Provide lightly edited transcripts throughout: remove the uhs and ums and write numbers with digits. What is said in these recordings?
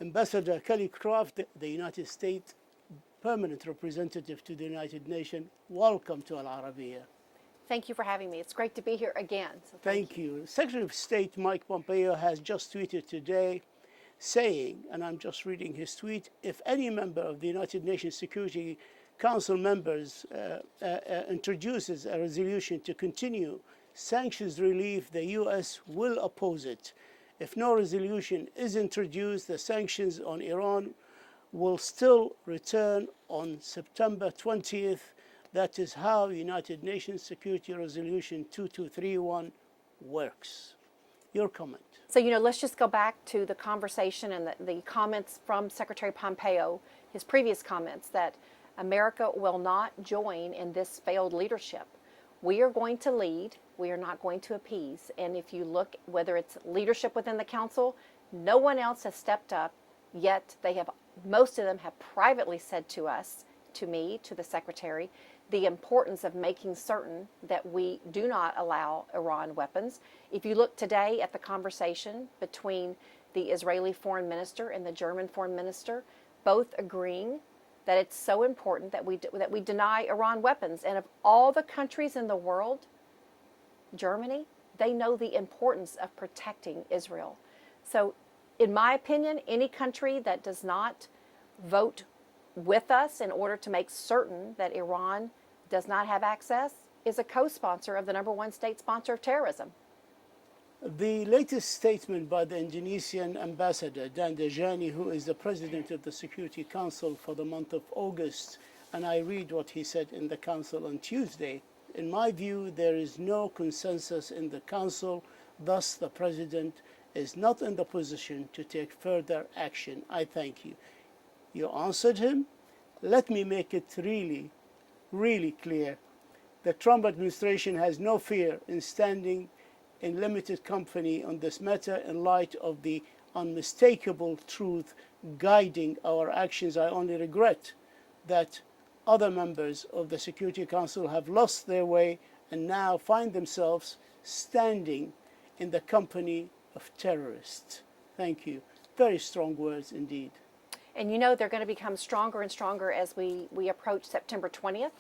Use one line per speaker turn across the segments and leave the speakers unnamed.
Ambassador Kelly Craft, the United States Permanent Representative to the United Nations, welcome to Al-Arabiya.
Thank you for having me. It's great to be here again. So
thank you. Secretary of State Mike Pompeo has just tweeted today saying, and I'm just reading his tweet, if any member of the United Nations Security Council members introduces a resolution to continue sanctions relief, the U.S. will oppose it. If no resolution is introduced, the sanctions on Iran will still return on September 20th. That is how United Nations Security Resolution 2231 works. Your comment.
So, let's just go back to the conversation and the comments from Secretary Pompeo, his previous comments, that America will not join in this failed leadership. We are going to lead. We are not going to appease. And if you look, whether it's leadership within the council, no one else has stepped up, yet most of them have privately said to us, to me, to the Secretary, the importance of making certain that we do not allow Iran weapons. If you look today at the conversation between the Israeli foreign minister and the German foreign minister, both agreeing that it's so important that we deny Iran weapons. And of all the countries in the world, Germany, they know the importance of protecting Israel. So, in my opinion, any country that does not vote with us in order to make certain that Iran does not have access is a co-sponsor of the #1 state sponsor of terrorism.
The latest statement by the Indonesian ambassador, Dan Dejani, who is the president of the Security Council for the month of August, and I read what he said in the council on Tuesday. In my view, there is no consensus in the council, thus the president is not in the position to take further action. I thank you. You answered him. Let me make it really clear. The Trump administration has no fear in standing in limited company on this matter in light of the unmistakable truth guiding our actions. I only regret that other members of the Security Council have lost their way and now find themselves standing in the company of terrorists. Thank you. Very strong words indeed.
And they're going to become stronger and stronger as we approach September 20th,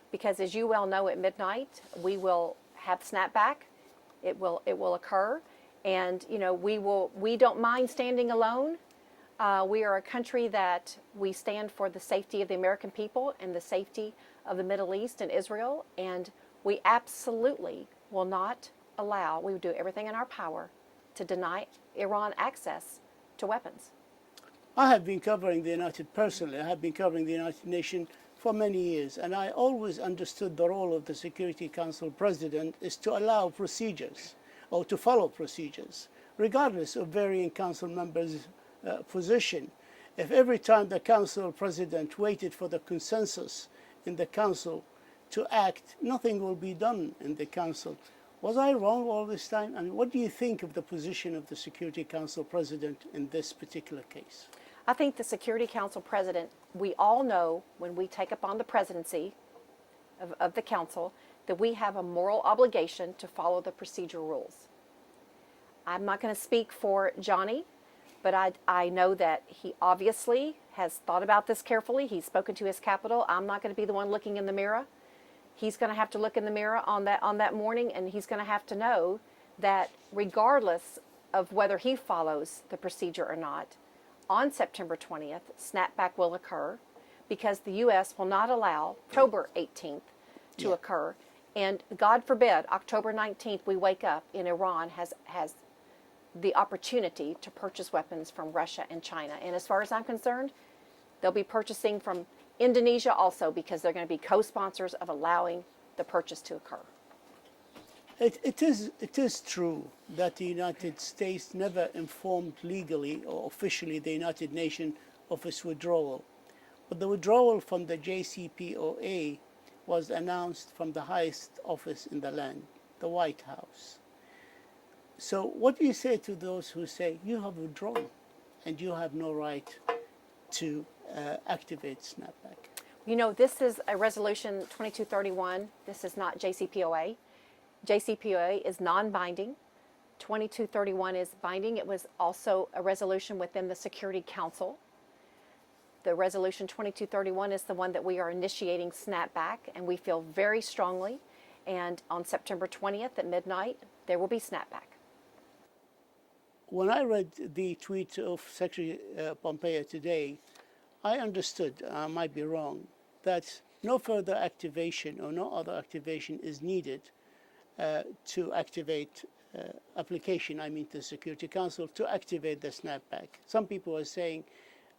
because as you well know, at midnight we will have snapback. It will occur, and we don't mind standing alone. We are a country that we stand for the safety of the American people and the safety of the Middle East and Israel, and we absolutely will not allow. We will do everything in our power to deny Iran access to weapons.
I have been covering the United Nations for many years, and I always understood the role of the Security Council President is to allow procedures or to follow procedures, regardless of varying council members' position. If every time the council president waited for the consensus in the council to act, nothing will be done in the council. Was I wrong all this time? And what do you think of the position of the Security Council President in this particular case?
I think the Security Council President, we all know when we take up on the presidency of the Council that we have a moral obligation to follow the procedural rules. I'm not going to speak for Johnny, but I know that he obviously has thought about this carefully. He's spoken to his capital. I'm not going to be the one looking in the mirror. He's going to have to look in the mirror on that morning, and he's going to have to know that regardless of whether he follows the procedure or not, on September 20th, snapback will occur because the U.S. will not allow October 18th to occur. And God forbid, October 19th, we wake up and Iran has the opportunity to purchase weapons from Russia and China. And as far as I'm concerned, they'll be purchasing from Indonesia also, because they're going to be co-sponsors of allowing the purchase to occur.
It is true that the United States never informed legally or officially the United Nations of its withdrawal. But the withdrawal from the JCPOA was announced from the highest office in the land, the White House. So what do you say to those who say you have withdrawn and you have no right to activate snapback?
This is a resolution 2231. This is not JCPOA. JCPOA is non-binding. 2231 is binding. It was also a resolution within the Security Council. The resolution 2231 is the one that we are initiating snapback, and we feel very strongly. And on September 20th at midnight, there will be snapback.
When I read the tweet of Secretary Pompeo today, I understood, I might be wrong, that no further activation or no other activation is needed to activate application, I mean to the Security Council, to activate the snapback. Some people are saying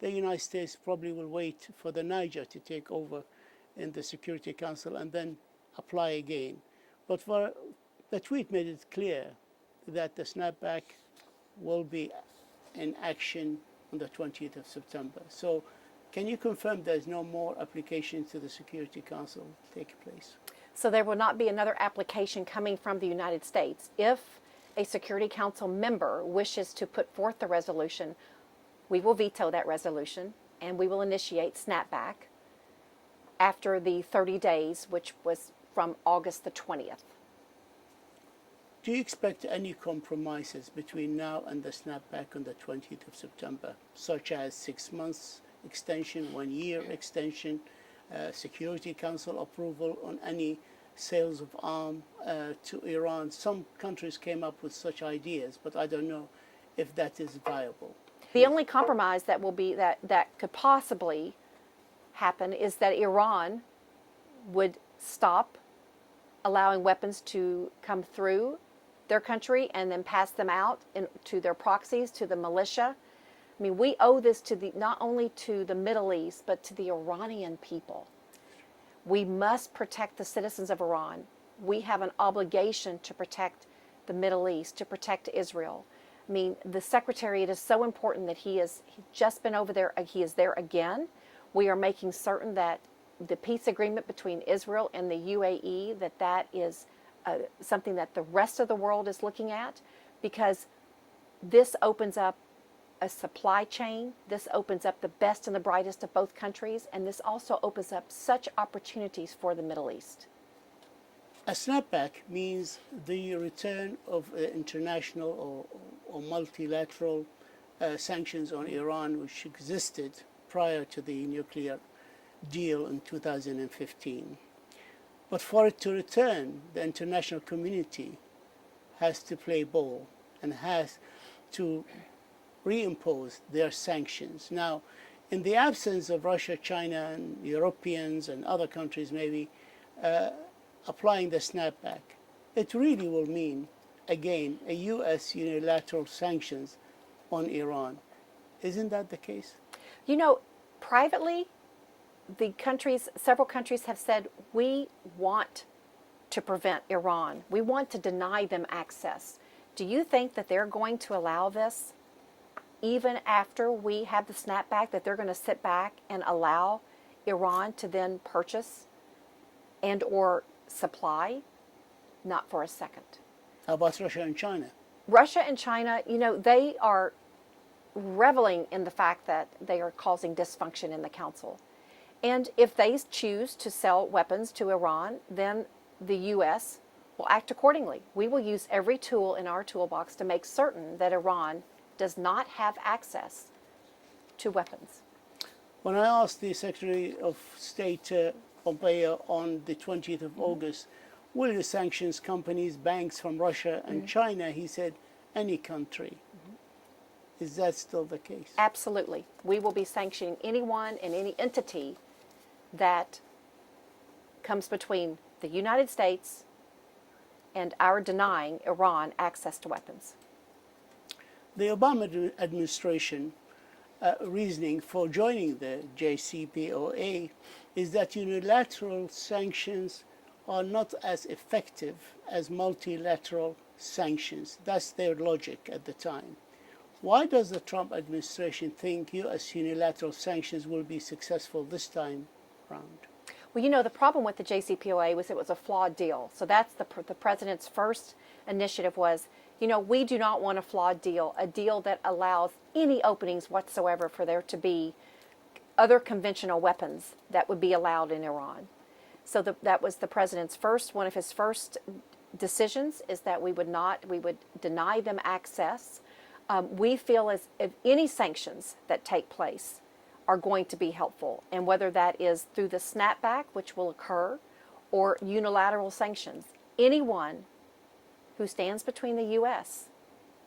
the United States probably will wait for the Niger to take over in the Security Council and then apply again. But the tweet made it clear that the snapback will be in action on the 20th of September. So can you confirm there's no more applications to the Security Council take place?
So there will not be another application coming from the United States. If a Security Council member wishes to put forth the resolution, we will veto that resolution and we will initiate snapback after the 30 days, which was from August the 20th.
Do you expect any compromises between now and the snapback on the 20th of September, such as 6 months extension, 1 year extension, Security Council approval on any sales of arms to Iran? Some countries came up with such ideas, but I don't know if that is viable.
The only compromise that will be that could possibly happen is that Iran would stop allowing weapons to come through their country and then pass them out to their proxies, to the militia. I mean, we owe this to not only to the Middle East, but to the Iranian people. We must protect the citizens of Iran. We have an obligation to protect the Middle East, to protect Israel. I mean, the Secretary, it is so important that he's just been over there, he is there again. We are making certain that the peace agreement between Israel and the UAE, that is something that the rest of the world is looking at, because this opens up a supply chain, this opens up the best and the brightest of both countries, and this also opens up such opportunities for the Middle East.
A snapback means the return of international or multilateral sanctions on Iran, which existed prior to the nuclear deal in 2015. But for it to return, the international community has to play ball and has to reimpose their sanctions. Now, in the absence of Russia, China, and Europeans and other countries maybe applying the snapback, it really will mean, again, a U.S. unilateral sanctions on Iran. Isn't that the case?
You know, privately, several countries have said, we want to prevent Iran. We want to deny them access. Do you think that they're going to allow this? Even after we have the snapback, that they're going to sit back and allow Iran to then purchase and or supply? Not for a second.
How about Russia and China?
Russia and China, you know, they are reveling in the fact that they are causing dysfunction in the council. And if they choose to sell weapons to Iran, then the U.S. will act accordingly. We will use every tool in our toolbox to make certain that Iran does not have access to weapons.
When I asked the Secretary of State Pompeo on the 20th of August, will you sanctions companies, banks from Russia and China, he said, any country. Is that still the case?
Absolutely. We will be sanctioning anyone and any entity that comes between the United States and our denying Iran access to weapons.
The Obama administration reasoning for joining the JCPOA is that unilateral sanctions are not as effective as multilateral sanctions. That's their logic at the time. Why does the Trump administration think U.S. unilateral sanctions will be successful this time round?
Well, you know, the problem with the JCPOA was it was a flawed deal. So that's the president's first initiative was, you know, we do not want a flawed deal, a deal that allows any openings whatsoever for there to be other conventional weapons that would be allowed in Iran. So that was the president's one of his first decisions is that we would deny them access. We feel as if any sanctions that take place are going to be helpful, and whether that is through the snapback, which will occur, or unilateral sanctions, anyone who stands between the U.S.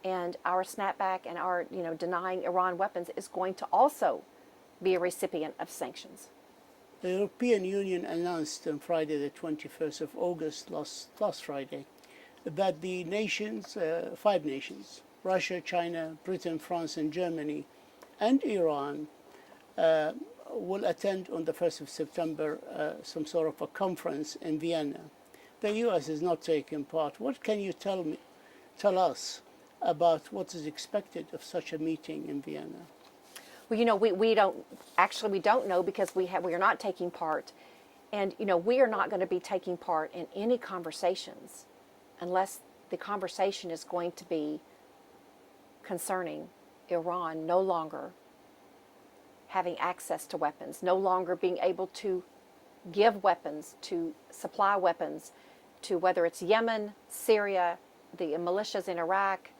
and our snapback and our, denying Iran weapons is going to also be a recipient of sanctions.
The European Union announced on Friday, the 21st of August, last Friday, that the nations, 5 nations, Russia, China, Britain, France, and Germany, and Iran, will attend on the 1st of September some sort of a conference in Vienna. The U.S. is not taking part. What can you tell us about what is expected of such a meeting in Vienna?
Well, we don't know because we are not taking part, and we are not going to be taking part in any conversations unless the conversation is going to be concerning Iran no longer having access to weapons, no longer being able to give weapons, to supply weapons to whether it's Yemen, Syria, the militias in Iraq,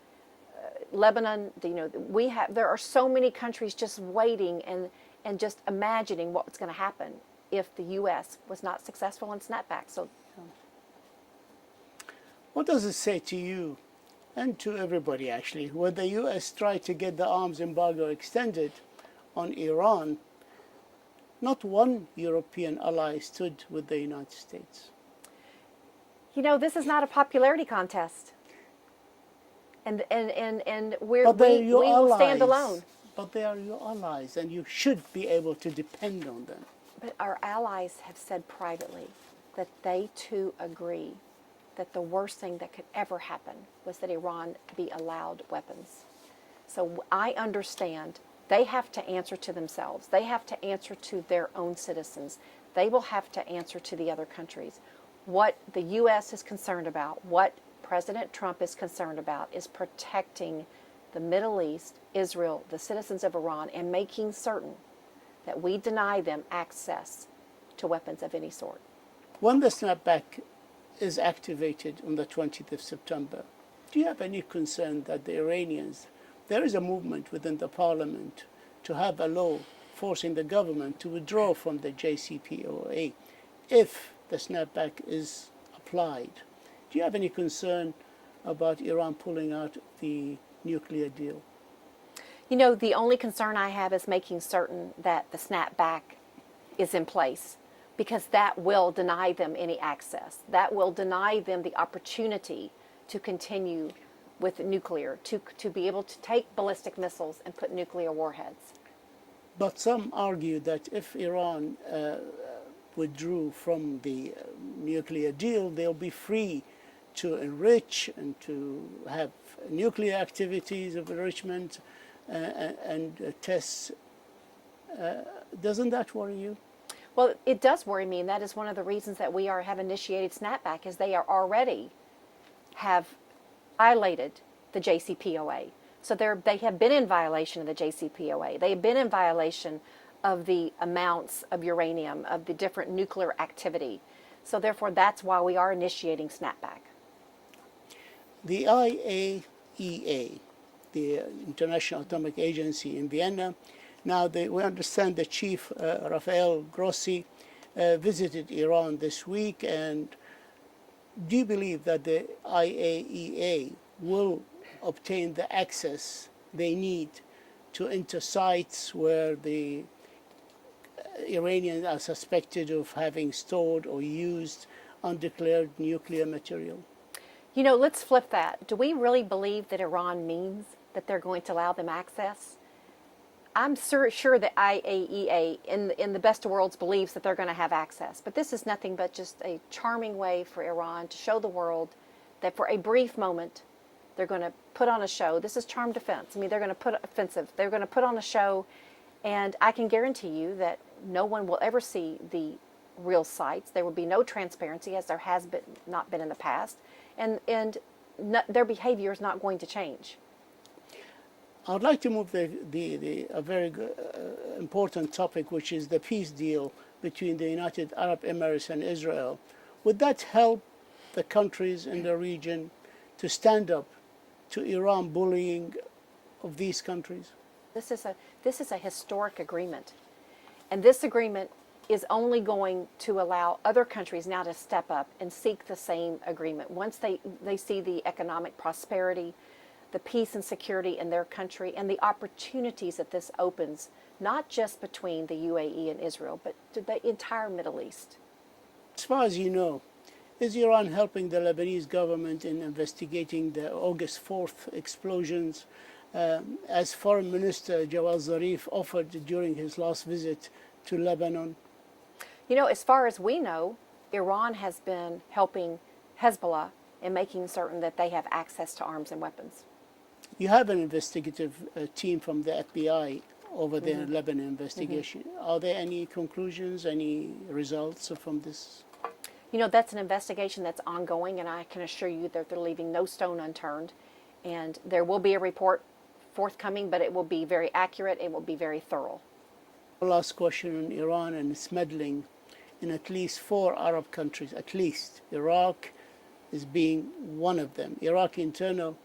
Lebanon. There are so many countries just waiting and just imagining what's going to happen if the U.S. was not successful in snapback. So,
what does it say to you and to everybody actually when the U.S. tried to get the arms embargo extended on Iran? Not one European ally stood with the United States.
This is not a popularity contest. And we
your
will
allies.
Stand alone.
But they are your allies, and you should be able to depend on them.
But our allies have said privately that they too agree that the worst thing that could ever happen was that Iran be allowed weapons. So I understand they have to answer to themselves. They have to answer to their own citizens. They will have to answer to the other countries. What the U.S. is concerned about, what President Trump is concerned about, is protecting the Middle East, Israel, the citizens of Iran, and making certain that we deny them access to weapons of any sort.
When the snapback is activated on the 20th of September, do you have any concern that the Iranians, there is a movement within the parliament to have a law forcing the government to withdraw from the JCPOA if the snapback is applied? Do you have any concern about Iran pulling out the nuclear deal?
The only concern I have is making certain that the snapback is in place, because that will deny them any access. That will deny them the opportunity to continue with nuclear, to be able to take ballistic missiles and put nuclear warheads.
But some argue that if Iran withdrew from the nuclear deal, they'll be free to enrich and to have nuclear activities of enrichment and tests. Doesn't that worry you?
Well, it does worry me, and that is one of the reasons that we have initiated snapback, is they are already have violated the JCPOA. So they have been in violation of the JCPOA. They have been in violation of the amounts of uranium, of the different nuclear activity. So therefore, that's why we are initiating snapback.
The IAEA, the International Atomic Agency in Vienna, now we understand the chief, Rafael Grossi, visited Iran this week. And do you believe that the IAEA will obtain the access they need to enter sites where the Iranians are suspected of having stored or used undeclared nuclear material?
Let's flip that. Do we really believe that Iran means that they're going to allow them access? I'm sure that IAEA, in the best of worlds, believes that they're going to have access. But this is nothing but just a charming way for Iran to show the world that for a brief moment, they're going to put on a show. This is charm defense. They're going to They're going to put on a show, and I can guarantee you that no one will ever see the real sites. There will be no transparency, as there has not been in the past, and their behavior is not going to change.
I'd like to move a very important topic, which is the peace deal between the United Arab Emirates and Israel. Would that help the countries in the region to stand up to Iran bullying of these countries?
This is a historic agreement. And this agreement is only going to allow other countries now to step up and seek the same agreement. Once they see the economic prosperity, the peace and security in their country, and the opportunities that this opens, not just between the UAE and Israel, but to the entire Middle East.
As far as you know, is Iran helping the Lebanese government in investigating the August 4th explosions, as Foreign Minister Jawad Zarif offered during his last visit to Lebanon?
You know, as far as we know, Iran has been helping Hezbollah in making certain that they have access to arms and weapons.
You have an investigative team from the FBI over there in Lebanon investigation. Are there any conclusions, any results from this?
You know, that's an investigation that's ongoing, and I can assure you that they're leaving no stone unturned. And there will be a report forthcoming, but it will be very accurate, it will be very thorough.
Last question on Iran and its meddling in at least 4 Arab countries, at least. Iraq is being one of them. Iraqi internal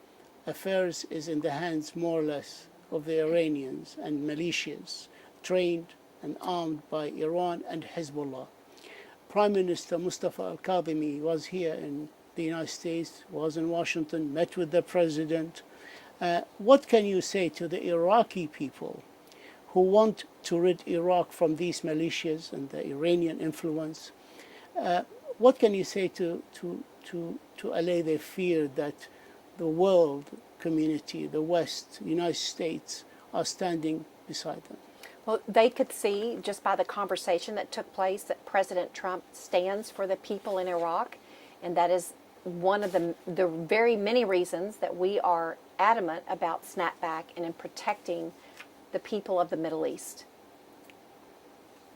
affairs is in the hands, more or less, of the Iranians and militias trained and armed by Iran and Hezbollah. Prime Minister Mustafa al-Kadhimi was here in the United States, was in Washington, met with the president. What can you say to the Iraqi people who want to rid Iraq from these militias and the Iranian influence? What can you say to allay their fear that the world community, the West, the United States, are standing beside them?
Well, they could see just by the conversation that took place that President Trump stands for the people in Iraq, and that is one of the very many reasons that we are adamant about snapback and in protecting the people of the Middle East.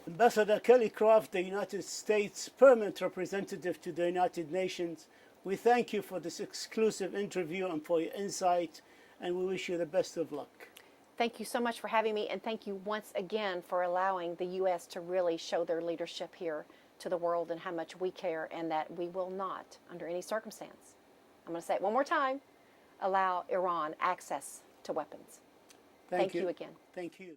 Ambassador Kelly Craft, the United States Permanent Representative to the United Nations, we thank you for this exclusive interview and for your insight, and we wish you the best of luck.
Thank you so much for having me, and thank you once again for allowing the U.S. to really show their leadership here to the world and how much we care, and that we will not, under any circumstance, I'm going to say it one more time, allow Iran access to weapons. Thank you again.
Thank you.